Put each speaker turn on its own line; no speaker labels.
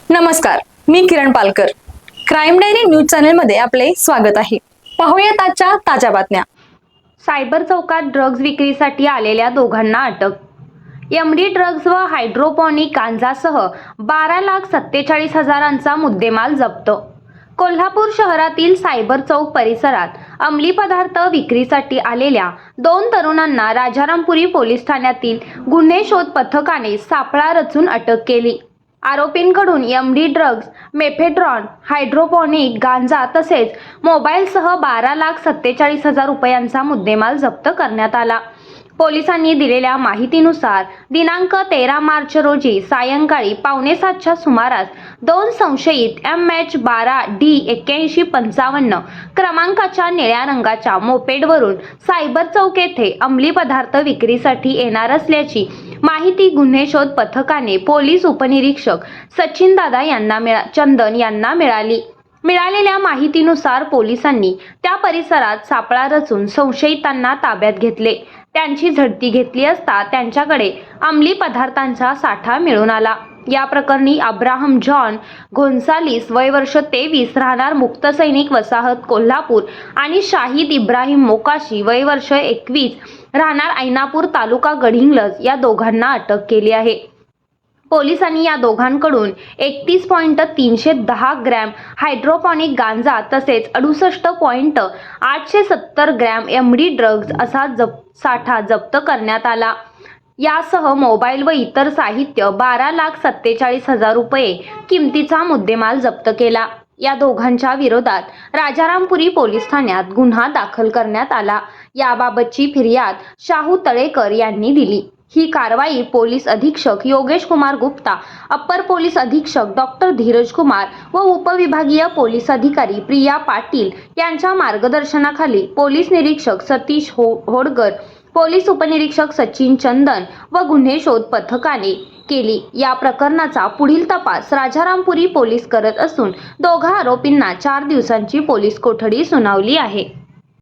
नमस्कार, मी किरण Palkar. Crime diary news चॅनलमध्ये आपले स्वागत आहे. पाहूयात आजच्या ताज्या बातम्या.
सायबर चौकात ड्रग्ज विक्रीसाठी आलेल्या दोघांना अटक. एमडी ड्रग्ज व हायड्रोपॉनिक गांजासह 12,47,000चा मुद्देमाल जप्त. कोल्हापूर शहरातील सायबर चौक परिसरात अंमली पदार्थ विक्रीसाठी आलेल्या 2 तरुणांना राजारामपुरी पोलीस ठाण्यातील गुन्हे शोध पथकाने सापळा रचून अटक केली. आरोपींकडून एमडी ड्रग्ज, मेफेड्रॉन, हायड्रोपॉनिक गांजा तसेच मोबाईलसह 12,47,000 रुपयांचा मुद्देमाल जप्त करण्यात आला. पोलिसांनी दिलेल्या माहितीनुसार दिनांक 13 मार्च रोजी सायंकाळी 6:45च्या सुमारास 2 संशयित MH12D8155 क्रमांकाच्या निळ्या रंगाच्या मोपेडवरून सायबर चौक येथे अंमली पदार्थ विक्रीसाठी येणार असल्याची माहिती गुन्हे शोध पथकाने पोलीस उपनिरीक्षक सचिनदादा चंदन यांना मिळाली. मिळालेल्या माहितीनुसार पोलिसांनी त्या परिसरात सापळा रचून संशयितांना ताब्यात घेतले. त्यांची झडती घेतली असता त्यांच्याकडे अंमली पदार्थांचा साठा मिळून आला. या प्रकरणी अब्राहम जॉन गोन्सालिस वय वर्ष 23 राहणार मुक्तसैनिक वसाहत कोल्हापूर आणि शाहिद इब्राहिम मोकाशी वय वर्ष 21 राहणार ऐनापूर तालुका गडहिंग्लज या दोघांना अटक केली आहे. पोलिसांनी या दोघांकडून 31.310 ग्रॅम हायड्रोपॉनिक गांजा तसेच 68.870 ग्रॅम एमडी ड्रग्ज असा साठा जप्त करण्यात आला. यासह मोबाईल व इतर साहित्य 12,47,000 रुपये किमतीचा मुद्देमाल जप्त केला. या दोघांच्या विरोधात राजारामपुरी पोलीस ठाण्यात गुन्हा दाखल करण्यात आला. याबाबतची फिर्याद शाहू तळेकर यांनी दिली. ही कारवाई पोलीस अधीक्षक योगेश कुमार गुप्ता, अप्पर पोलीस अधीक्षक डॉक्टर धीरज कुमार व उपविभागीय पोलीस अधिकारी प्रिया पाटील यांच्या मार्गदर्शनाखाली पोलीस निरीक्षक सतीश होडगर, पोलीस उपनिरीक्षक सचिन चंदन व गुन्हे शोध पथकाने केली. या प्रकरणाचा पुढील तपास राजारामपुरी पोलीस करत असून दोघा आरोपींना 4 दिवसांची पोलीस कोठडी सुनावली आहे.